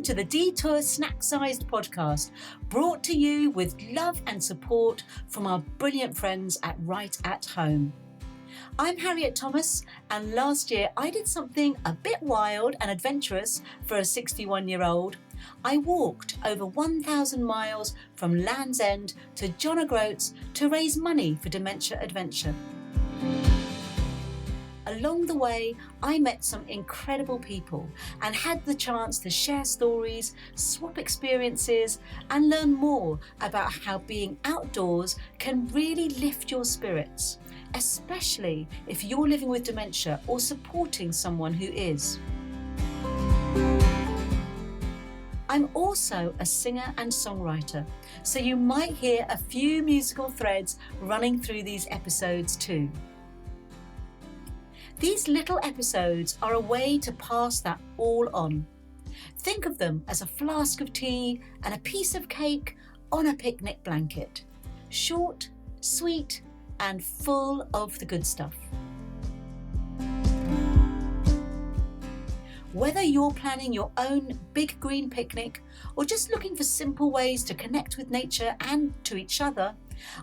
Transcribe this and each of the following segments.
Welcome to the Detour Snack-Sized podcast, brought to you with love and support from our brilliant friends at Right at Home. I'm Harriet Thomas, and last year I did something a bit wild and adventurous for a 61-year-old. I walked over 1,000 miles from Land's End to John O'Groats to raise money for Dementia Adventure. Along the way, I met some incredible people and had the chance to share stories, swap experiences, and learn more about how being outdoors can really lift your spirits, especially if you're living with dementia or supporting someone who is. I'm also a singer and songwriter, so you might hear a few musical threads running through these episodes too. These little episodes are a way to pass that all on. Think of them as a flask of tea and a piece of cake on a picnic blanket. Short, sweet, and full of the good stuff. Whether you're planning your own big green picnic or just looking for simple ways to connect with nature and to each other,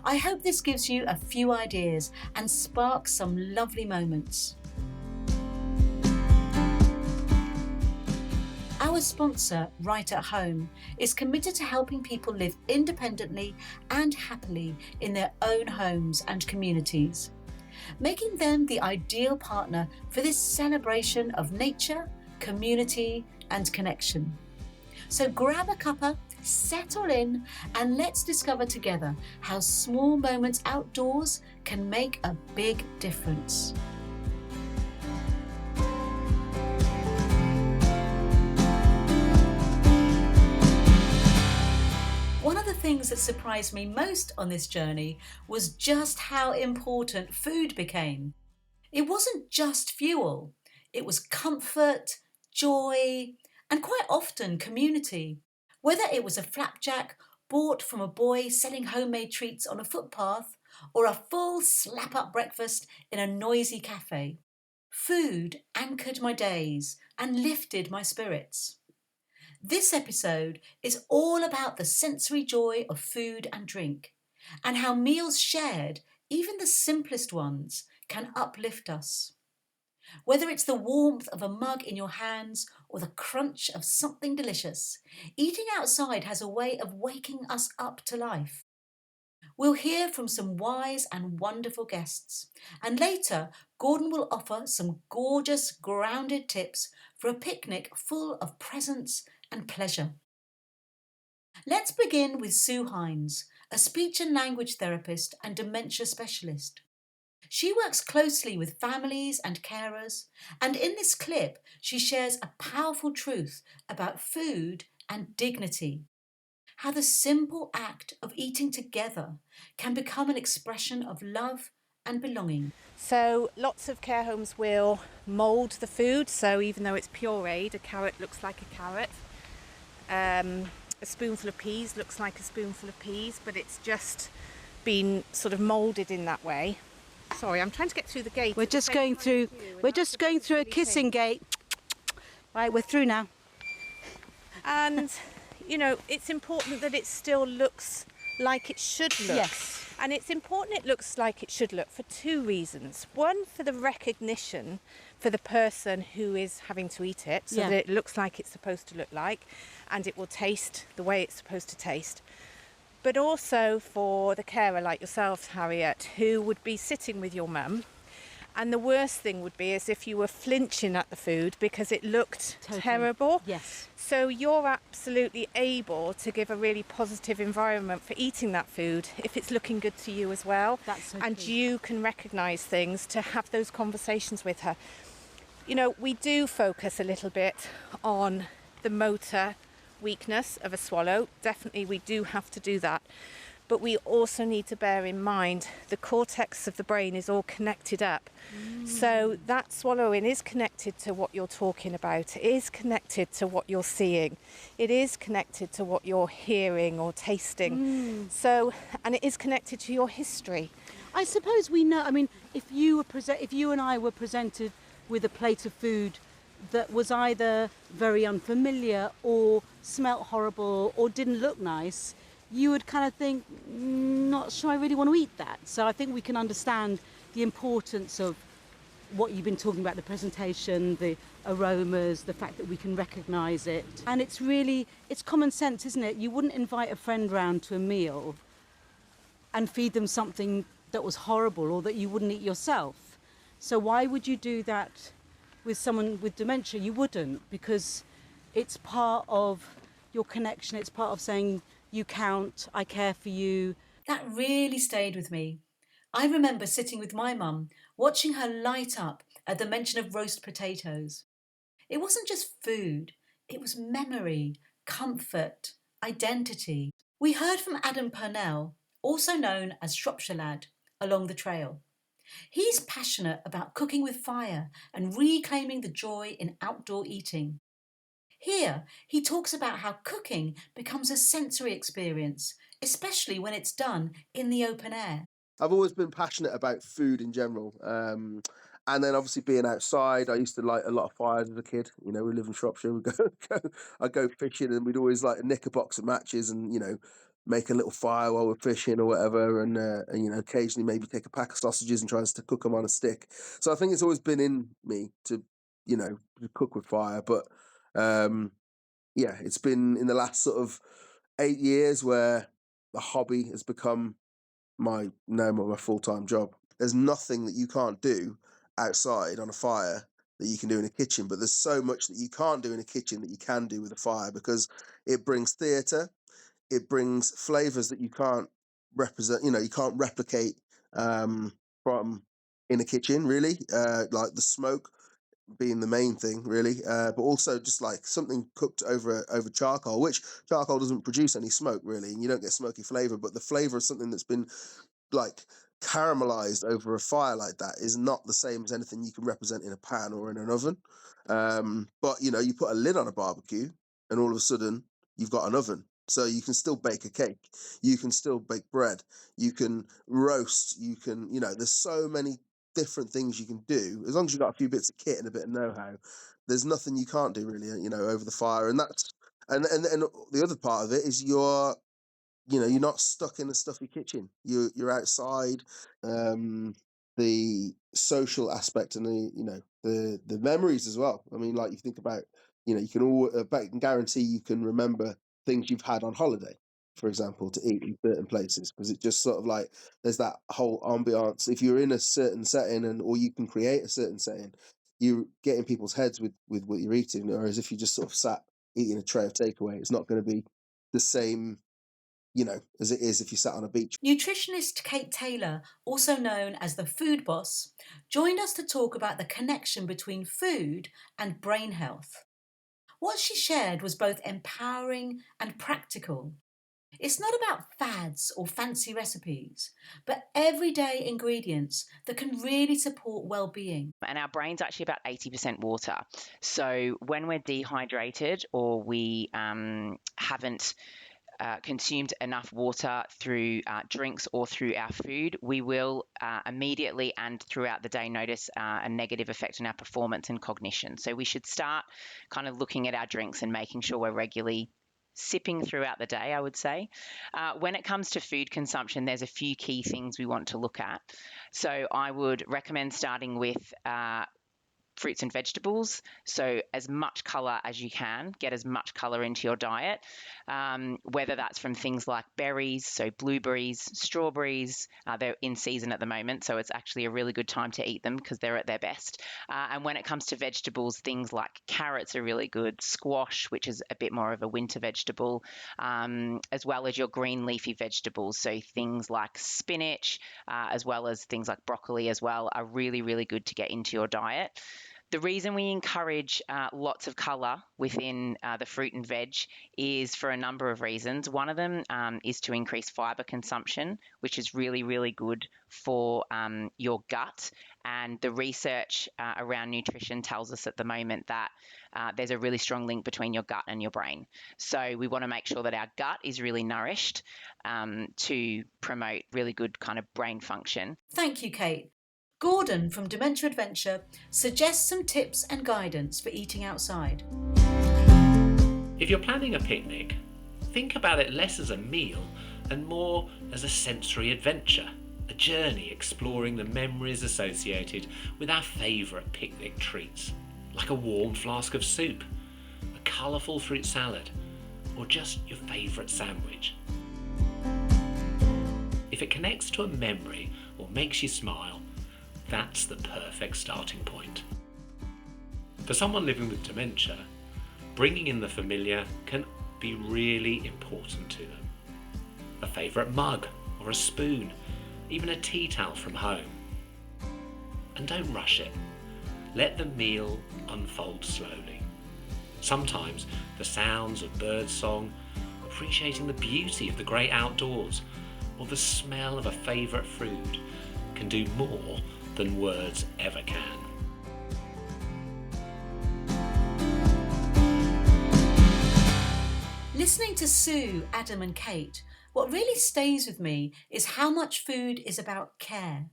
I hope this gives you a few ideas and sparks some lovely moments. Our sponsor, Right at Home, is committed to helping people live independently and happily in their own homes and communities, making them the ideal partner for this celebration of nature, community, and connection. So grab a cuppa, settle in, and let's discover together how small moments outdoors can make a big difference. One of the things that surprised me most on this journey was just how important food became. It wasn't just fuel, it was comfort, joy, and quite often community. Whether it was a flapjack bought from a boy selling homemade treats on a footpath or a full slap-up breakfast in a noisy cafe, food anchored my days and lifted my spirits. This episode is all about the sensory joy of food and drink, and how meals shared, even the simplest ones, can uplift us. Whether it's the warmth of a mug in your hands or the crunch of something delicious, eating outside has a way of waking us up to life. We'll hear from some wise and wonderful guests, and later Gordon will offer some gorgeous, grounded tips for a picnic full of presents and pleasure. Let's begin with Sue Hinds, a speech and language therapist and dementia specialist. She works closely with families and carers, and in this clip she shares a powerful truth about food and dignity. How the simple act of eating together can become an expression of love and belonging. So lots of care homes will mould the food, so even though it's pureed, a carrot looks like a carrot. A spoonful of peas looks like a spoonful of peas, but it's just been sort of moulded in that way. Sorry, I'm trying to get through the gate. We're just going through a kissing gate. Right, we're through now. And, you know, it's important that it still looks like it should look. Yes. And it's important it looks like it should look for two reasons. One, for the recognition for the person who is having to eat it, so that it looks like it's supposed to look like, and it will taste the way it's supposed to taste. But also for the carer like yourself, Harriet, who would be sitting with your mum, and the worst thing would be as if you were flinching at the food because it looked terrible. Yes. So you're absolutely able to give a really positive environment for eating that food if it's looking good to you as well. That's so and key. You can recognise things to have those conversations with her. You know, we do focus a little bit on the motor weakness of a swallow. Definitely we do have to do that. But we also need to bear in mind the cortex of the brain is all connected up. So that swallowing is connected to what you're talking about. It is connected to what you're seeing. It is connected to what you're hearing or tasting. So, and it is connected to your history. I suppose we know. I mean, if you and I were presented with a plate of food that was either very unfamiliar or smelt horrible or didn't look nice, you would kind of think, not sure I really want to eat that. So I think we can understand the importance of what you've been talking about, the presentation, the aromas, the fact that we can recognise it. And it's common sense, isn't it? You wouldn't invite a friend round to a meal and feed them something that was horrible or that you wouldn't eat yourself. So why would you do that with someone with dementia? You wouldn't, because it's part of your connection. It's part of saying, you count, I care for you. That really stayed with me. I remember sitting with my mum, watching her light up at the mention of roast potatoes. It wasn't just food, it was memory, comfort, identity. We heard from Adam Purnell, also known as Shropshire Lad, along the trail. He's passionate about cooking with fire and reclaiming the joy in outdoor eating. Here, he talks about how cooking becomes a sensory experience, especially when it's done in the open air. I've always been passionate about food in general. And then obviously being outside, I used to light a lot of fires as a kid. You know, we live in Shropshire, I'd go fishing and we'd always like nick a box of matches and, you know, make a little fire while we're fishing or whatever. And you know, occasionally maybe take a pack of sausages and try to cook them on a stick. So I think it's always been in me to, you know, to cook with fire. But yeah, it's been in the last sort of 8 years where the hobby has become my full-time job. There's nothing that you can't do outside on a fire that you can do in a kitchen, but there's so much that you can't do in a kitchen that you can do with a fire, because it brings theatre, it brings flavors that you can't you can't replicate from in a kitchen, really, like the smoke being the main thing, really, but also just like something cooked over charcoal, which charcoal doesn't produce any smoke really, and you don't get smoky flavor, but the flavor of something that's been like caramelized over a fire like that is not the same as anything you can represent in a pan or in an oven. But you know, you put a lid on a barbecue and all of a sudden you've got an oven, so you can still bake a cake, you can still bake bread, you can roast, you can, you know, there's so many different things you can do as long as you've got a few bits of kit and a bit of know-how. There's nothing you can't do really, you know, over the fire. And that's and the other part of it is you're not stuck in a stuffy kitchen. You're outside. The social aspect and the memories as well. I mean, like you think about, you know, you can can guarantee you can remember things you've had on holiday, for example, to eat in certain places, because it just sort of like there's that whole ambiance. If you're in a certain setting or you can create a certain setting, you get in people's heads with what you're eating, whereas if you just sort of sat eating a tray of takeaway, it's not going to be the same, you know, as it is if you sat on a beach. Nutritionist Kate Taylor, also known as the Food Boss, joined us to talk about the connection between food and brain health. What she shared was both empowering and practical. It's not about fads or fancy recipes, but everyday ingredients that can really support well-being. And our brain's actually about 80% water. So when we're dehydrated or we haven't consumed enough water through drinks or through our food, we will immediately and throughout the day notice a negative effect on our performance and cognition. So we should start kind of looking at our drinks and making sure we're regularly sipping throughout the day, I would say. When it comes to food consumption, there's a few key things we want to look at. So I would recommend starting with fruits and vegetables. So as much colour as you can, get as much colour into your diet, whether that's from things like berries, so blueberries, strawberries. They're in season at the moment, so it's actually a really good time to eat them because they're at their best. And when it comes to vegetables, things like carrots are really good, squash, which is a bit more of a winter vegetable, as well as your green leafy vegetables. So things like spinach, as well as things like broccoli as well, are really, really good to get into your diet. The reason we encourage lots of colour within the fruit and veg is for a number of reasons. One of them is to increase fibre consumption, which is really, really good for your gut. And the research around nutrition tells us at the moment that there's a really strong link between your gut and your brain. So we want to make sure that our gut is really nourished to promote really good kind of brain function. Thank you, Kate. Gordon from Dementia Adventure suggests some tips and guidance for eating outside. If you're planning a picnic, think about it less as a meal and more as a sensory adventure, a journey exploring the memories associated with our favourite picnic treats, like a warm flask of soup, a colourful fruit salad, or just your favourite sandwich. If it connects to a memory or makes you smile, that's the perfect starting point. For someone living with dementia, bringing in the familiar can be really important to them. A favourite mug or a spoon, even a tea towel from home. And don't rush it. Let the meal unfold slowly. Sometimes the sounds of birdsong, appreciating the beauty of the great outdoors, or the smell of a favourite food can do more than words ever can. Listening to Sue, Adam and Kate, what really stays with me is how much food is about care.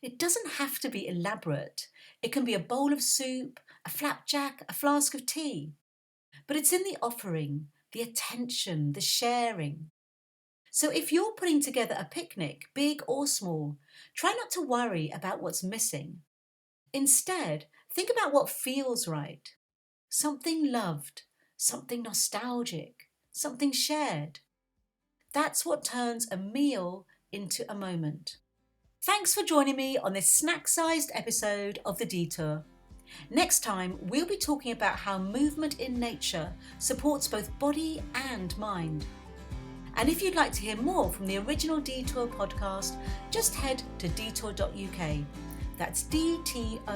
It doesn't have to be elaborate. It can be a bowl of soup, a flapjack, a flask of tea. But it's in the offering, the attention, the sharing. So if you're putting together a picnic, big or small, try not to worry about what's missing. Instead, think about what feels right. Something loved, something nostalgic, something shared. That's what turns a meal into a moment. Thanks for joining me on this snack-sized episode of The Detour. Next time, we'll be talking about how movement in nature supports both body and mind. And if you'd like to hear more from the original Detour podcast, just head to detour.uk. That's dtour.uk.